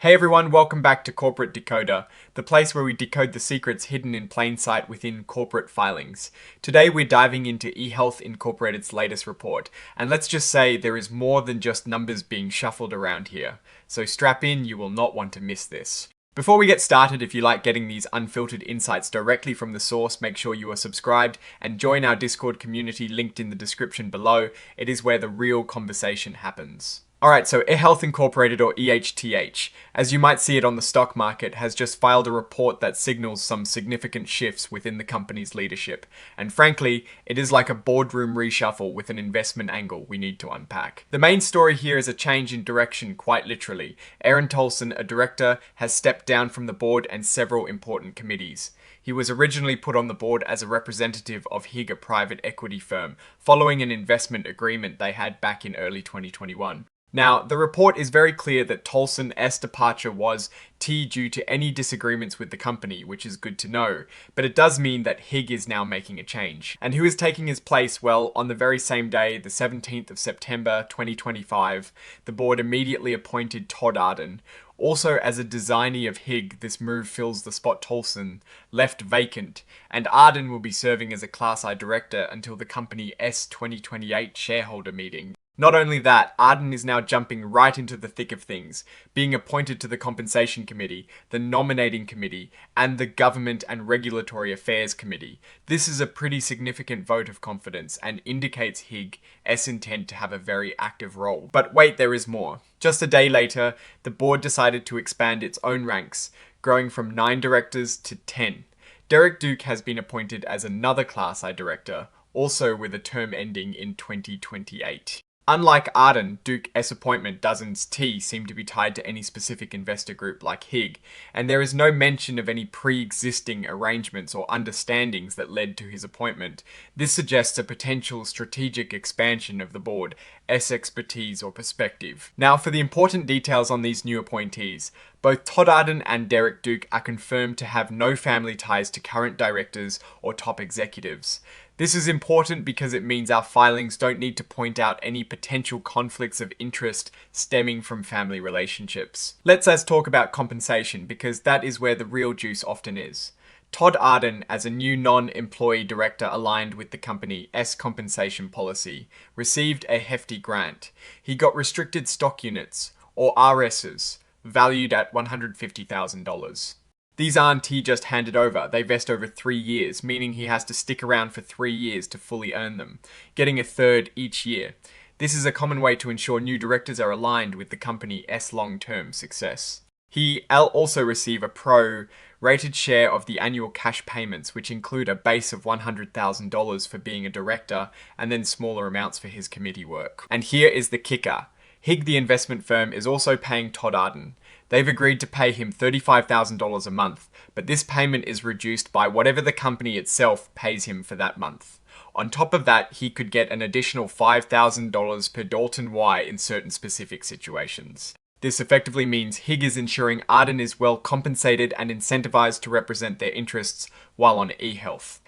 Hey everyone, welcome back to Corporate Decoder, the place where we decode the secrets hidden in plain sight within corporate filings. Today we're diving into eHealth Incorporated's latest report, and let's just say there is more than just numbers being shuffled around here. So strap in, you will not want to miss this. Before we get started, if you like getting these unfiltered insights directly from the source, make sure you are subscribed and join our Discord community linked in the description below. It is where the real conversation happens. Alright, so eHealth Incorporated, or EHTH, as you might see it on the stock market, has just filed a report that signals some significant shifts within the company's leadership. And frankly, it is like a boardroom reshuffle with an investment angle we need to unpack. The main story here is a change in direction, quite literally. Aaron Tolson, a director, has stepped down from the board and several important committees. He was originally put on the board as a representative of HIG, a private equity firm, following an investment agreement they had back in early 2021. Now, the report is very clear that Tolson's departure was due to any disagreements with the company, which is good to know, but it does mean that HIG is now making a change. And who is taking his place? Well, on the very same day, the 17th of September 2025, the board immediately appointed Todd Arden. Also, as a designee of HIG, this move fills the spot Tolson left vacant, and Arden will be serving as a Class I director until the company S 2028 shareholder meeting. Not only that, Arden is now jumping right into the thick of things, being appointed to the Compensation Committee, the Nominating Committee, and the Government and Regulatory Affairs Committee. This is a pretty significant vote of confidence and indicates HIG's intent to have a very active role. But wait, there is more. Just a day later, the board decided to expand its own ranks, growing from 9 directors to 10. Derek Duke has been appointed as another Class I director, also with a term ending in 2028. Unlike Arden, Duke's appointment doesn't seem to be tied to any specific investor group like HIG, and there is no mention of any pre-existing arrangements or understandings that led to his appointment. This suggests a potential strategic expansion of the board's expertise or perspective. Now, for the important details on these new appointees. Both Todd Arden and Derek Duke are confirmed to have no family ties to current directors or top executives. This is important because it means our filings don't need to point out any potential conflicts of interest stemming from family relationships. Let's talk about compensation, because that is where the real juice often is. Todd Arden, as a new non-employee director aligned with the company's compensation policy, received a hefty grant. He got restricted stock units, or RSs, valued at $150,000. These aren't just handed over, they vest over 3 years, meaning he has to stick around for 3 years to fully earn them, getting a third each year. This is a common way to ensure new directors are aligned with the company's long-term success. He'll also receive a pro-rated share of the annual cash payments, which include a base of $100,000 for being a director, and then smaller amounts for his committee work. And here is the kicker. HIG, the investment firm, is also paying Todd Arden. They've agreed to pay him $35,000 a month, but this payment is reduced by whatever the company itself pays him for that month. On top of that, he could get an additional $5,000 per Dalton Y in certain specific situations. This effectively means HIG is ensuring Arden is well compensated and incentivized to represent their interests while on eHealth.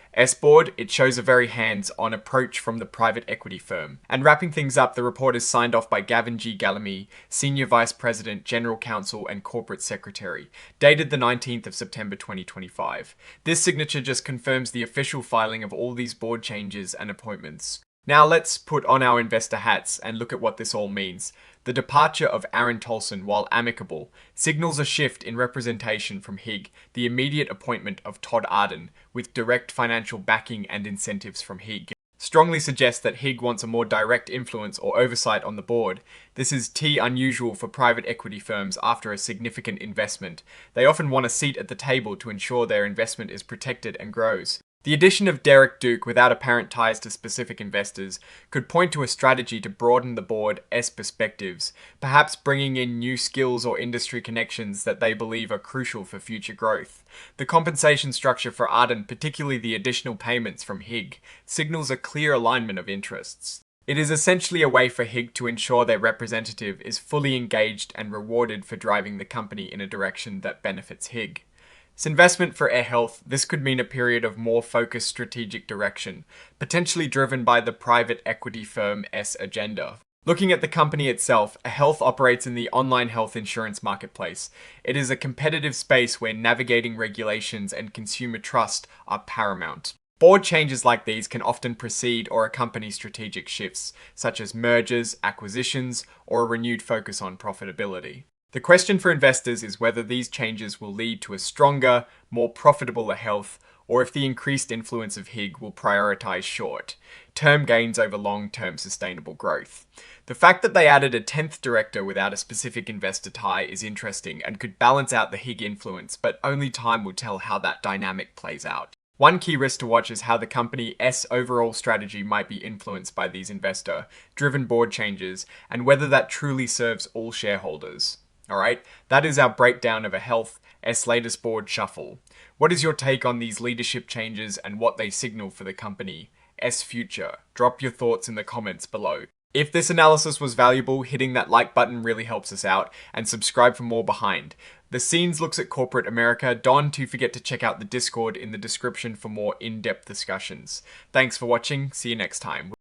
Board, it shows a very hands-on approach from the private equity firm. And wrapping things up, the report is signed off by Gavin G. Gallamy, Senior Vice President, General Counsel and Corporate Secretary, dated the 19th of September 2025. This signature just confirms the official filing of all these board changes and appointments. Now let's put on our investor hats and look at what this all means. The departure of Aaron Tolson, while amicable, signals a shift in representation from HIG, the immediate appointment of Todd Arden, with direct financial backing and incentives from HIG, strongly suggests that HIG wants a more direct influence or oversight on the board. This is unusual for private equity firms after a significant investment. They often want a seat at the table to ensure their investment is protected and grows. The addition of Derek Duke without apparent ties to specific investors could point to a strategy to broaden the board's perspectives, perhaps bringing in new skills or industry connections that they believe are crucial for future growth. The compensation structure for Arden, particularly the additional payments from HIG, signals a clear alignment of interests. It is essentially a way for HIG to ensure their representative is fully engaged and rewarded for driving the company in a direction that benefits HIG. As investment for eHealth, this could mean a period of more focused strategic direction, potentially driven by the private equity firm's agenda. Looking at the company itself, eHealth operates in the online health insurance marketplace. It is a competitive space where navigating regulations and consumer trust are paramount. Board changes like these can often precede or accompany strategic shifts, such as mergers, acquisitions, or a renewed focus on profitability. The question for investors is whether these changes will lead to a stronger, more profitable eHealth, or if the increased influence of HIG will prioritize short-term gains over long-term sustainable growth. The fact that they added a 10th director without a specific investor tie is interesting and could balance out the HIG influence, but only time will tell how that dynamic plays out. One key risk to watch is how the company's overall strategy might be influenced by these investor-driven board changes and whether that truly serves all shareholders. Alright, that is our breakdown of eHealth's latest board shuffle. What is your take on these leadership changes and what they signal for the company's future? Drop your thoughts in the comments below. If this analysis was valuable, hitting that like button really helps us out, and subscribe for more behind the scenes looks at corporate America. Don't forget to check out the Discord in the description for more in-depth discussions. Thanks for watching, see you next time.